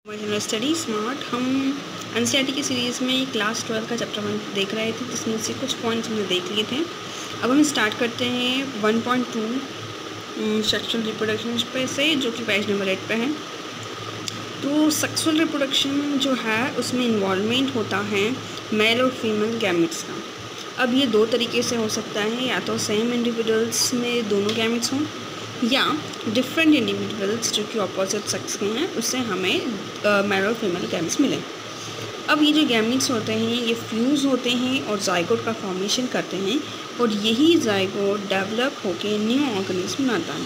General study smart. हम NCERT की series में क्लास 12 का चैप्टर 1 देख रहे थे, जिसमें से कुछ पॉइंट्स हमने देख लिए थे। अब हम स्टार्ट करते हैं 1.2 सेक्सुअल रिप्रोडक्शन पे से, जो कि पेज नंबर 8 पे है। तो सेक्सुअल रिप्रोडक्शन जो है उसमें इन्वॉल्वमेंट होता है मेल और फीमेल गैमेट्स का। अब ये दो तरीके से हो सकता है, या तो सेम इंडिविजुअल्स में दोनों गैमेट्स हों, या डिफरेंट इंडिविजुअल्स जो कि अपोजिट सेक्स के हैं उससे हमें मेल और फीमेल गैमेट्स मिले। अब ये जो गैमेट्स होते हैं ये फ्यूज़ होते हैं और जाइगोट का फॉर्मेशन करते हैं, और यही जाइगोट डेवलप होकर न्यू ऑर्गेनिज्म बनाता है।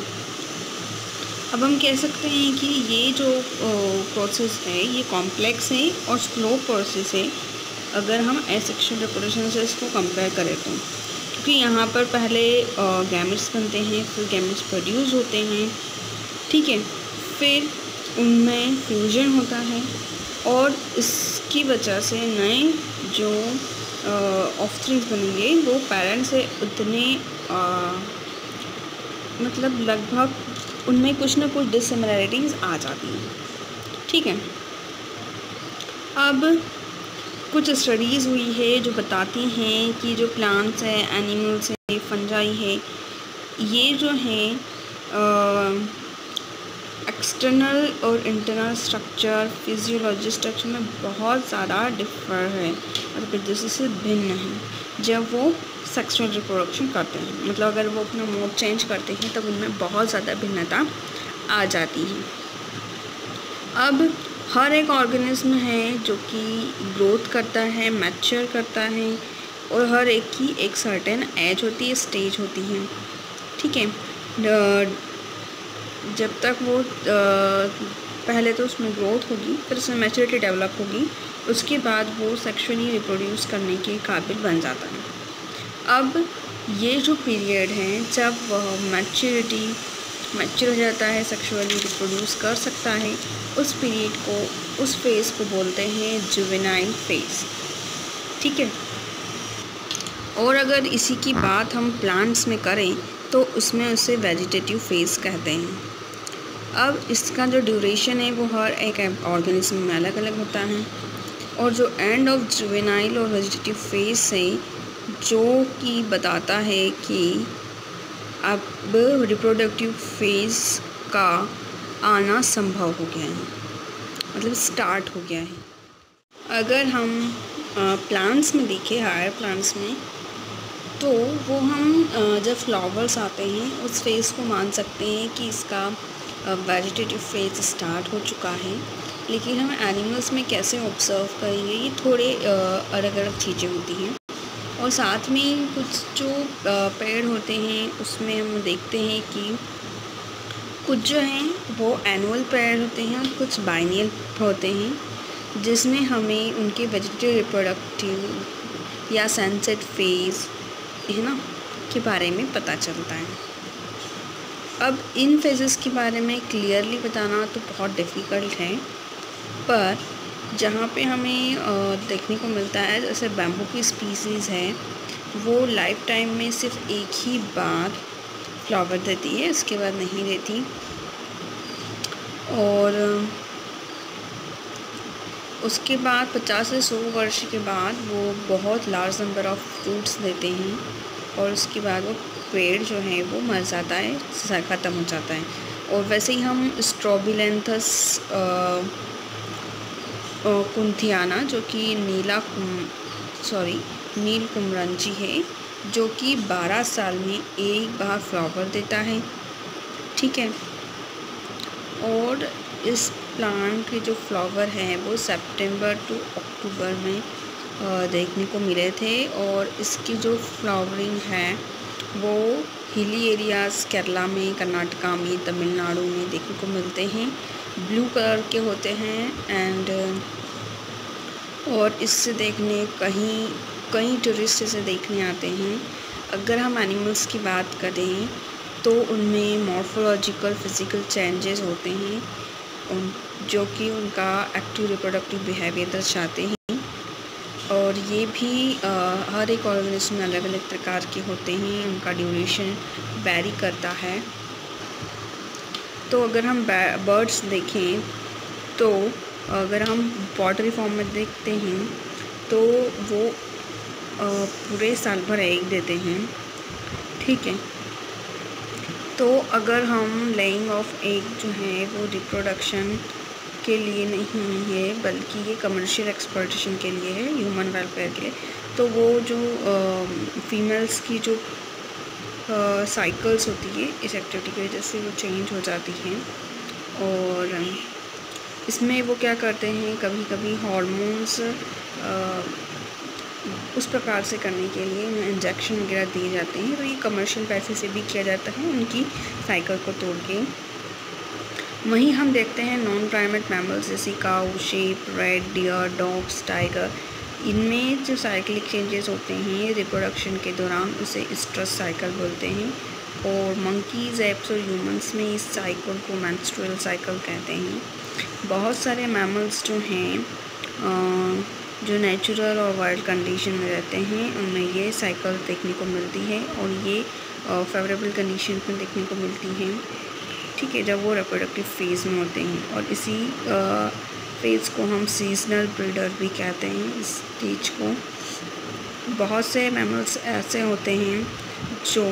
अब हम कह सकते हैं कि ये जो प्रोसेस है ये कॉम्प्लेक्स है और स्लो प्रोसेस है अगर हम एसेक्सुअल रिप्रोडक्शन से इसको कंपेयर करें तो, क्योंकि यहाँ पर पहले गैमेट्स बनते हैं, फिर गैमेट्स प्रोड्यूस होते हैं, ठीक है, फिर उनमें फ्यूजन होता है और इसकी वजह से नए जो ऑफस्प्रिंग्स बनेंगे वो पेरेंट्स से उतने मतलब लगभग उनमें कुछ ना कुछ डिसिमिलैरिटीज़ आ जाती हैं, ठीक है। अब कुछ स्टडीज़ हुई है जो बताती हैं कि जो प्लांट्स है, एनिमल्स है, फंजाई है, ये जो है एक्सटर्नल और इंटरनल स्ट्रक्चर, फिजियोलॉजी स्ट्रक्चर में बहुत ज़्यादा डिफर है, मतलब एक दूसरे से भिन्न है जब वो सेक्सुअल रिप्रोडक्शन करते हैं। मतलब अगर वो अपना मोड चेंज करते हैं तब उनमें बहुत ज़्यादा भिन्नता आ जाती है। अब हर एक ऑर्गेनिज्म है जो कि ग्रोथ करता है, मैच्योर करता है, और हर एक की एक सर्टेन एज होती है, स्टेज होती है, ठीक है। जब तक वो पहले तो उसमें ग्रोथ होगी, फिर उसमें मैच्योरिटी डेवलप होगी, उसके बाद वो सेक्सुअली रिप्रोड्यूस करने के काबिल बन जाता है। अब ये जो पीरियड है जब वह मैच्योर हो जाता है, सेक्सुअली रिप्रोड्यूस कर सकता है, उस पीरियड को, उस फेज़ को बोलते हैं जुवेनाइल फेज़, ठीक है। और अगर इसी की बात हम प्लांट्स में करें तो उसमें उसे वेजिटेटिव फेज़ कहते हैं। अब इसका जो ड्यूरेशन है वो हर एक ऑर्गेनिज्म में अलग अलग होता है, और जो एंड ऑफ जुवेनाइल और वेजिटेटिव फेज़ है जो कि बताता है कि अब रिप्रोडक्टिव फेज़ का आना संभव हो गया है, मतलब स्टार्ट हो गया है। अगर हम प्लांट्स में देखें, हायर प्लांट्स में, तो वो हम जब फ्लावर्स आते हैं उस फेज़ को मान सकते हैं कि इसका वेजिटेटिव फेज़ स्टार्ट हो चुका है। लेकिन हम एनिमल्स में कैसे ऑब्ज़र्व करेंगे, ये थोड़े अलग अलग चीज़ें होती हैं। और साथ में कुछ जो पेड़ होते हैं उसमें हम देखते हैं कि कुछ जो हैं वो एनुअल पेड़ होते हैं और कुछ बाइनियल होते हैं, जिसमें हमें उनके वेजिटेटिव, रिप्रोडक्टिव या सनसेट फेज़ है ना के बारे में पता चलता है। अब इन फेजेस के बारे में क्लियरली बताना तो बहुत डिफ़िकल्ट है, पर जहाँ पे हमें देखने को मिलता है, जैसे बैम्बू की स्पीसीज़ है वो लाइफ टाइम में सिर्फ एक ही बार फ्लावर देती है, उसके बाद नहीं देती, और उसके बाद 50 से 100 वर्ष के बाद वो बहुत लार्ज नंबर ऑफ फ्रूट्स देते हैं, और उसके बाद वो पेड़ जो है वो मर जाता है, ख़त्म हो जाता है। और वैसे ही हम स्ट्रॉबिलेंथस कुंथियाना, जो कि नील कुमरंजी है, जो कि 12 साल में एक बार फ्लावर देता है, ठीक है। और इस प्लांट के जो फ्लावर हैं वो सितंबर टू अक्टूबर में देखने को मिले थे, और इसकी जो फ्लावरिंग है वो हिली एरियाज़ केरला में, कर्नाटका में, तमिलनाडु में देखने को मिलते हैं। ब्लू कलर के होते हैं एंड और इससे देखने कई टूरिस्ट इसे देखने आते हैं। अगर हम एनिमल्स की बात करें तो उनमें मॉर्फोलॉजिकल फिज़िकल चेंजेस होते हैं जो कि उनका एक्टिव रिप्रोडक्टिव बिहेवियर दर्शाते हैं, और ये भी हर एक ऑर्गेनिज्म में अलग अलग प्रकार के होते हैं, उनका ड्यूरेशन वेरी करता है। तो अगर हम बर्ड्स देखें तो अगर हम पॉटरी फॉर्म में देखते हैं तो वो पूरे साल भर एग देते हैं, ठीक है। तो अगर हम लेइंग ऑफ एग जो है वो रिप्रोडक्शन के लिए नहीं है बल्कि ये कमर्शियल एक्सप्लॉयटेशन के लिए है, ह्यूमन वेलफेयर के लिए, तो वो जो फीमेल्स की जो साइकिल्स होती है इस एक्टिविटी की वजह से वो चेंज हो जाती हैं। और इसमें वो क्या करते हैं, कभी कभी हार्मोन्स उस प्रकार से करने के लिए इंजेक्शन वगैरह दिए जाते हैं, तो ये कमर्शियल पैसे से भी किया जाता है उनकी साइकिल को तोड़ के। वहीं हम देखते हैं नॉन प्राइमेट मैमल्स जैसे cow, sheep, red deer, dogs, tiger, इनमें जो साइक्लिक चेंजेस होते हैं रिप्रोडक्शन के दौरान उसे स्ट्रेस साइकिल बोलते हैं। और मंकीज़, एप्स और ह्यूमंस में इस साइकिल को मेंस्ट्रुअल साइकिल कहते हैं। बहुत सारे मैमल्स जो हैं जो नेचुरल और वाइल्ड कंडीशन में रहते हैं उनमें ये साइकिल देखने को मिलती है और ये फेवरेबल कंडीशन में देखने को मिलती है, ठीक है, जब वो रिप्रोडक्टिव फेज़ में होते हैं। और इसी फेज़ को हम सीजनल ब्रीडर भी कहते हैं, इस स्टेज को। बहुत से मैमल्स ऐसे होते हैं जो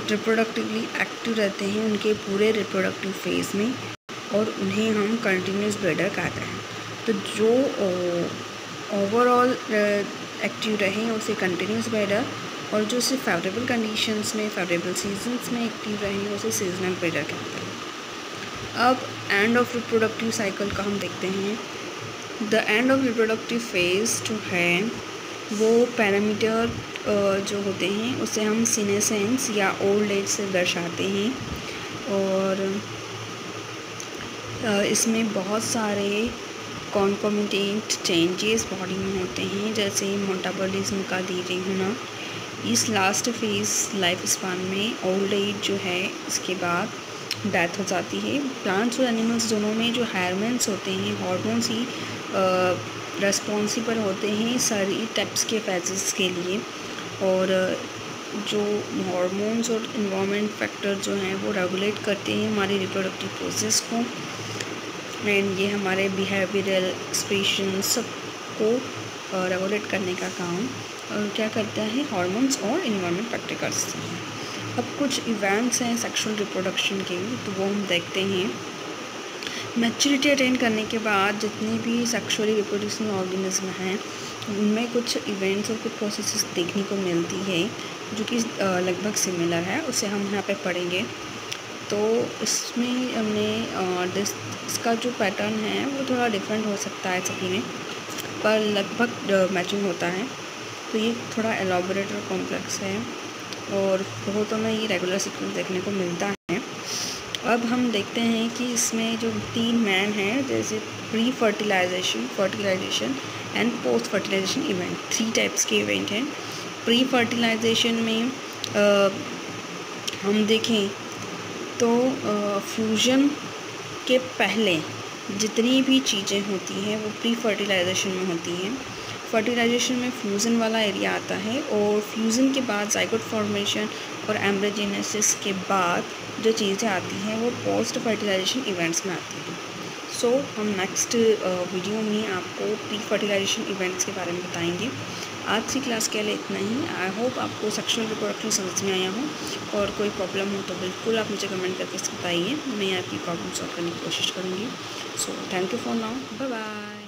रिप्रोडक्टिवली एक्टिव रहते हैं उनके पूरे रिप्रोडक्टिव फेज़ में और उन्हें हम कंटिन्यूस ब्रीडर कहते हैं। तो जो ओवरऑल एक्टिव रहे उसे कंटिन्यूस ब्रीडर, और जो सिर्फ फेवरेबल कंडीशंस में, फेवरेबल सीजन्स में एक्टिव रहे उसे सीजनल ब्रीडर कहते हैं। अब एंड ऑफ रिप्रोडक्टिव साइकिल का हम देखते हैं। The end of reproductive phase जो है वो पैरामीटर जो होते हैं उसे हम सीनेसेंस या ओल्ड एज से दर्शाते हैं। और इसमें बहुत सारे कॉन्कोमिटेंट चेंजेस बॉडी में होते हैं, जैसे मेटाबॉलिज्म का धीरे होना। इस लास्ट फेज़ लाइफ स्पान में ओल्ड एज जो है इसके बाद डेथ हो जाती है। प्लांट्स और एनिमल्स दोनों में जो हार्मोन्स होते हैं, हार्मोन्स ही रेस्पॉन्सिबल होते हैं सारी टाइप्स के फेजेस के लिए। और जो हार्मोन्स और इन्वायरमेंट फैक्टर जो हैं वो रेगुलेट करते हैं हमारी रिप्रोडक्टिव प्रोसेस को, एंड ये हमारे बिहेवियरल एक्सप्रेशन सब को रेगुलेट करने का काम क्या करता है, हार्मोन्स और इन्वायरमेंट फैक्टर करते हैं। अब कुछ इवेंट्स हैं सेक्सुअल रिप्रोडक्शन के, तो वो हम देखते हैं। मैच्योरिटी अटेन करने के बाद जितने भी सेक्सुअली रिप्रोड्यूसिंग ऑर्गेनिज्म हैं उनमें कुछ इवेंट्स और कुछ प्रोसेसेस देखने को मिलती है जो कि लगभग सिमिलर है, उसे हम यहाँ पे पढ़ेंगे। तो इसमें हमने इसका जो पैटर्न है वो थोड़ा डिफरेंट हो सकता है सभी में, पर लगभग मैचिंग होता है। तो ये थोड़ा एलॉबरेट और कॉम्प्लेक्स है और बहुतों में ये रेगुलर सीक्वेंस देखने को मिलता है। अब हम देखते हैं कि इसमें जो 3 मैन हैं, जैसे pre fertilization, fertilization and post fertilization event, 3 types के इवेंट हैं। प्री फर्टिलाइजेशन में हम देखें तो फ्यूजन के पहले जितनी भी चीज़ें होती हैं वो प्री फर्टिलाइजेशन में होती हैं। फर्टिलाइजेशन में फ्यूज़न वाला एरिया आता है और फ्यूज़न के बाद जाइगोट फॉर्मेशन और एम्ब्रियोजेनेसिस के बाद जो चीज़ें आती हैं वो पोस्ट फर्टिलाइजेशन इवेंट्स में आती हैं। सो हम नेक्स्ट वीडियो में आपको प्री फर्टिलाइजेशन इवेंट्स के बारे में बताएंगे। आज की क्लास के लिए इतना ही। आई होप आपको सेक्सुअल रिप्रोडक्शन समझ में आया हो, और कोई प्रॉब्लम हो तो बिल्कुल आप मुझे कमेंट करके बताइए, मैं आपकी प्रॉब्लम सॉल्व करने की कोशिश करूँगी। So thank you for now, bye bye.